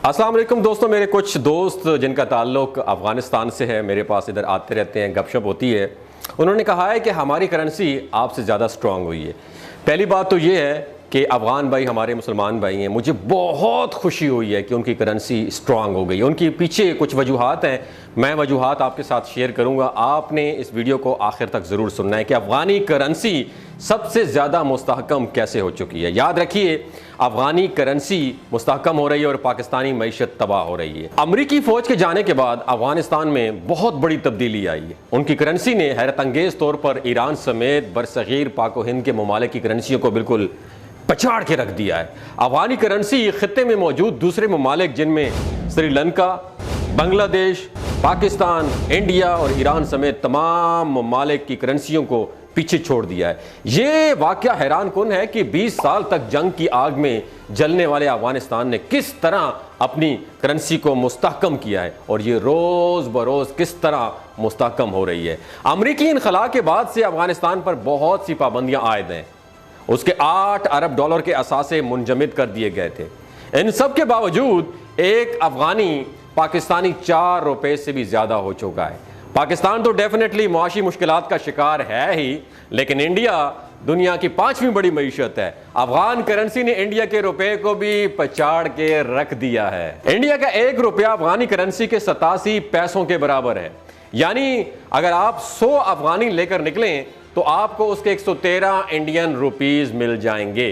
अस्सलाम वालेकुम दोस्तों, मेरे कुछ दोस्त जिनका ताल्लुक अफ़गानिस्तान से है मेरे पास इधर आते रहते हैं, गपशप होती है। उन्होंने कहा है कि हमारी करेंसी आपसे ज़्यादा स्ट्रॉन्ग हुई है। पहली बात तो ये है कि अफ़गान भाई हमारे मुसलमान भाई हैं, मुझे बहुत खुशी हुई है कि उनकी करेंसी स्ट्रॉन्ग हो गई। उनके पीछे कुछ वजूहात हैं, मैं वजूहात आपके साथ शेयर करूंगा। आपने इस वीडियो को आखिर तक ज़रूर सुनना है कि अफ़गानी करेंसी सबसे ज़्यादा मुस्तहकम कैसे हो चुकी है। याद रखिए, अफ़गानी करेंसी मुस्तहकम हो रही है और पाकिस्तानी मईशत तबाह हो रही है। अमरीकी फ़ौज के जाने के बाद अफ़गानिस्तान में बहुत बड़ी तब्दीली आई है। उनकी करेंसी ने हैरत अंगेज़ तौर पर ईरान समेत बरसग़ीर पाक व हिंद के ममालिक की करेंसियों को बिल्कुल पछाड़ के रख दिया है। अफ़गानी करेंसी खित्ते में मौजूद दूसरे ममालिक जिनमें श्रीलंका, बांग्लादेश, पाकिस्तान, इंडिया और ईरान समेत तमाम ममालिक की करेंसियों को पीछे छोड़ दिया है। ये वाक़या हैरान कुन है कि 20 साल तक जंग की आग में जलने वाले अफ़गानिस्तान ने किस तरह अपनी करेंसी को मुस्तहकम किया है और ये रोज़ बरोज़ किस तरह मुस्तहकम हो रही है। अमरीकी इनखला के बाद से अफ़गानिस्तान पर बहुत सी पाबंदियाँ आयद हैं। उसके 8 अरब डॉलर के असासे मुंजमद कर दिए गए थे। इन सब के बावजूद एक अफ़गानी पाकिस्तानी 4 रुपये से भी ज़्यादा हो चुका है। पाकिस्तान तो डेफिनेटली मुआशी मुश्किलात का शिकार है ही, लेकिन इंडिया दुनिया की 5वीं बड़ी मईशत है। अफगान करेंसी ने इंडिया के रुपए को भी पछाड़ के रख दिया है। इंडिया का 1 रुपया अफगानी करेंसी के 87 पैसों के बराबर है। यानी अगर आप 100 अफगानी लेकर निकलें तो आपको उसके 113 इंडियन रुपीस मिल जाएंगे।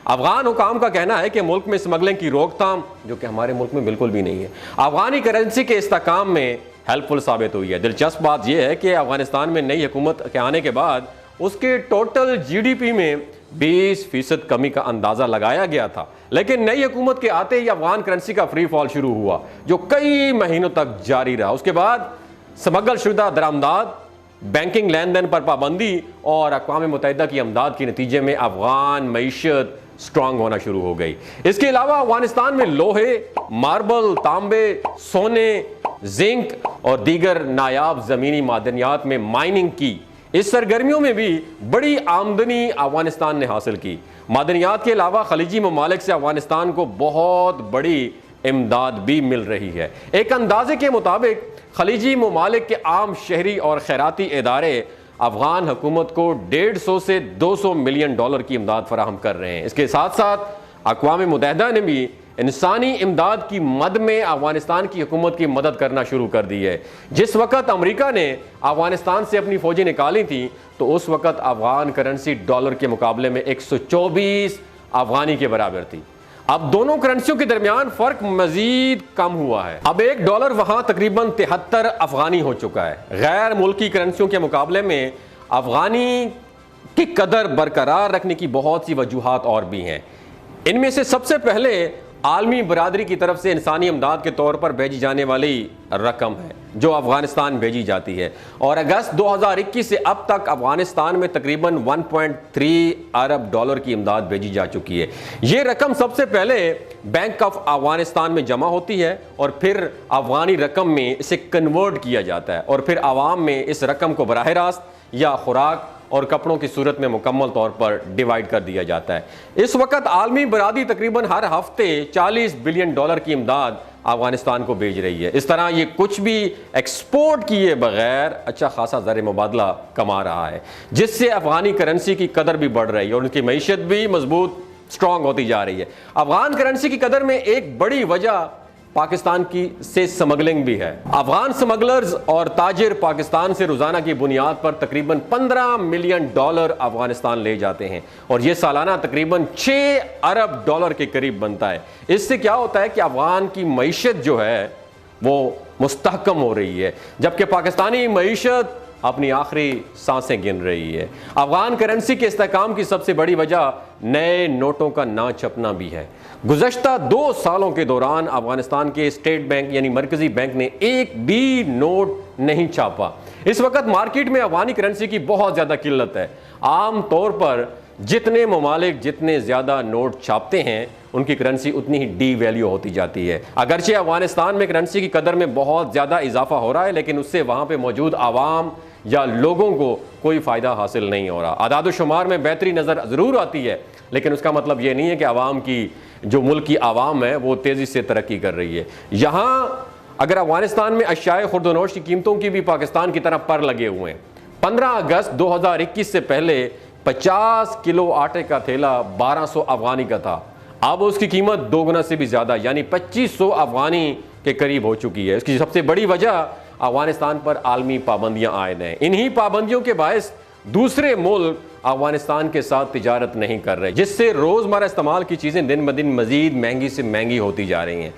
अफगान हुकाम का कहना है कि मुल्क में स्मगलिंग की रोकथाम, जो कि हमारे मुल्क में बिल्कुल भी नहीं है, अफगानी करेंसी के इस्तेकाम में हेल्पफुल साबित हुई है। दिलचस्प बात यह है कि अफगानिस्तान में नई हुकूमत के आने के बाद उसके टोटल जीडीपी में 20% कमी का अंदाजा लगाया गया था, लेकिन नई हुकूमत के आते ही अफगान करेंसी का फ्री फॉल शुरू हुआ, जो कई महीनों तक जारी रहा। उसके बाद स्मगल शुदा दरामदाद, बैंकिंग लेन देन पर पाबंदी और अक़वाम मुत्तहिदा की अमदाद के नतीजे में अफगान मईशत स्ट्रांग होना शुरू हो गई। इसके अलावा अफगानिस्तान में लोहे, मार्बल, तांबे, सोने, जिंक और दीगर नायाब ज़मीनी मादनियात में माइनिंग की इस सरगर्मियों में भी बड़ी आमदनी अफगानिस्तान ने हासिल की। मादनियात के अलावा खलीजी ममालिक से अफगानिस्तान को बहुत बड़ी इमदाद भी मिल रही है। एक अंदाजे के मुताबिक खलीजी ममालिक के आम शहरी और खैराती इदारे अफगान हुकूमत को 150 से 200 मिलियन डॉलर की इमदाद फराहम कर रहे हैं। इसके साथ साथ अक़वाम मुत्तहिदा ने भी इंसानी इमदाद की मद में अफगानिस्तान की हुकूमत की मदद करना शुरू कर दी है। जिस वक़्त अमेरिका ने अफगानिस्तान से अपनी फ़ौजें निकाली थी तो उस वक़्त अफगान करेंसी डॉलर के मुकाबले में 124 अफगानी के बराबर थी। अब दोनों करेंसियों के दरमियान फ़र्क मजीद कम हुआ है। अब $1 वहाँ तकरीबन 73 अफगानी हो चुका है। गैर मुल्की करेंसियों के मुकाबले में अफगानी की कदर बरकरार रखने की बहुत सी वजूहात और भी हैं। इनमें से सबसे पहले आलमी बरादरी की तरफ से इंसानी इमदाद के तौर पर भेजी जाने वाली रकम है जो अफगानिस्तान भेजी जाती है, और अगस्त 2021 से अब तक अफगानिस्तान में तकरीबन 1.3 अरब डॉलर की इमदाद भेजी जा चुकी है। ये रकम सबसे पहले बैंक ऑफ अफगानिस्तान में जमा होती है और फिर अफगानी रकम में इसे कन्वर्ट किया जाता है और फिर आवाम में इस रकम को बराह रास्त या खुराक और कपड़ों की सूरत में मुकम्मल तौर पर डिवाइड कर दिया जाता है। इस वक्त आलमी बरादरी तकरीबन हर हफ्ते 40 बिलियन डॉलर की इमदाद अफगानिस्तान को भेज रही है। इस तरह ये कुछ भी एक्सपोर्ट किए बगैर अच्छा खासा ज़र मुबादला कमा रहा है, जिससे अफगानी करेंसी की कदर भी बढ़ रही है और उनकी मईशत भी मजबूत स्ट्रॉन्ग होती जा रही है। अफगान करेंसी की कदर में एक बड़ी वजह पाकिस्तान की से स्मगलिंग भी है। अफगान स्मगलर्स और ताजिर पाकिस्तान से रोजाना की बुनियाद पर तकरीबन 15 मिलियन डॉलर अफगानिस्तान ले जाते हैं और यह सालाना तकरीबन 6 अरब डॉलर के करीब बनता है। इससे क्या होता है कि अफगान की मईशत जो है वो मुस्तहकम हो रही है, जबकि पाकिस्तानी मईशत अपनी आखिरी सांसें गिन रही है। अफगान करेंसी के इस्तेहकाम की सबसे बड़ी वजह नए नोटों का ना छपना भी है। गुज़श्ता 2 सालों के दौरान अफगानिस्तान के स्टेट बैंक यानी मरकजी बैंक ने एक भी नोट नहीं छापा। इस वक्त मार्केट में अफगानी करेंसी की बहुत ज़्यादा किल्लत है। आम तौर पर जितने ममालिक जितने ज़्यादा नोट छापते हैं उनकी करेंसी उतनी ही डी वैल्यू होती जाती है। अगरचे अफगानिस्तान में करेंसी की कदर में बहुत ज़्यादा इजाफा हो रहा है, लेकिन उससे वहाँ पर मौजूद आवाम या लोगों को कोई फ़ायदा हासिल नहीं हो रहा। आदाद शुमार में बेहतरी नज़र ज़रूर आती है, लेकिन उसका मतलब ये नहीं है कि आवाम की जो मुल्क की आवाम है वो तेज़ी से तरक्की कर रही है। यहाँ अगर अफगानिस्तान में अशियाए खुर्दनोश की कीमतों की भी पाकिस्तान की तरह पर लगे हुए हैं। 15 अगस्त 2021 से पहले 50 किलो आटे का थैला 1200 अफगानी का था, अब उसकी कीमत 2 गुना से भी ज़्यादा यानी 2500 अफगानी के करीब हो चुकी है। इसकी सबसे बड़ी वजह अफगानिस्तान पर आलमी पाबंदियां आयद हैं। इन्हीं पाबंदियों के बायस दूसरे मुल्क अफगानिस्तान के साथ तिजारत नहीं कर रहे, जिससे रोज़मर्रा इस्तेमाल की चीज़ें दिन ब दिन मज़ीद महंगी से महंगी होती जा रही हैं।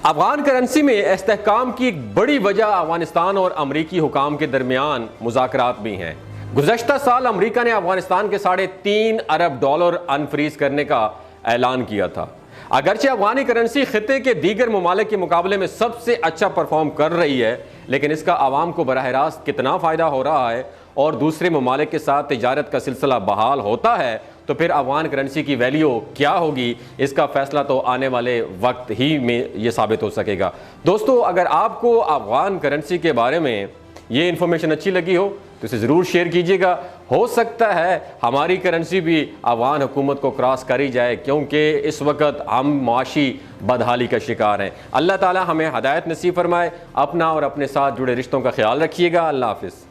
अफगान करेंसी में इस्तेहकाम की एक बड़ी वजह अफगानिस्तान और अमरीकी हुकाम के दरमियान मुज़ाकरात भी हैं। गुज़श्ता साल अमरीका ने अफगानिस्तान के $3.5 अरब अनफ्रीज करने का ऐलान किया था। अगरचे अफगानी करेंसी खिते के दीगर ममालिक के मुकाबले में सबसे अच्छा परफॉर्म कर रही है, लेकिन इसका आवाम को बराह रास्त कितना फ़ायदा हो रहा है और दूसरे ममालिक के साथ तिजारत का सिलसिला बहाल होता है तो फिर अफगान करेंसी की वैल्यू क्या होगी, इसका फ़ैसला तो आने वाले वक्त ही में ये साबित हो सकेगा। दोस्तों, अगर आपको अफगान करेंसी के बारे में ये इन्फॉर्मेशन अच्छी लगी हो तो इसे ज़रूर शेयर कीजिएगा। हो सकता है हमारी करेंसी भी अफगान हुकूमत को क्रॉस कर ही जाए, क्योंकि इस वक्त हम माशी बदहाली का शिकार हैं। अल्लाह ताला हमें हदायत नसीब फरमाए। अपना और अपने साथ जुड़े रिश्तों का ख्याल रखिएगा। अल्लाह हाफ़िज़।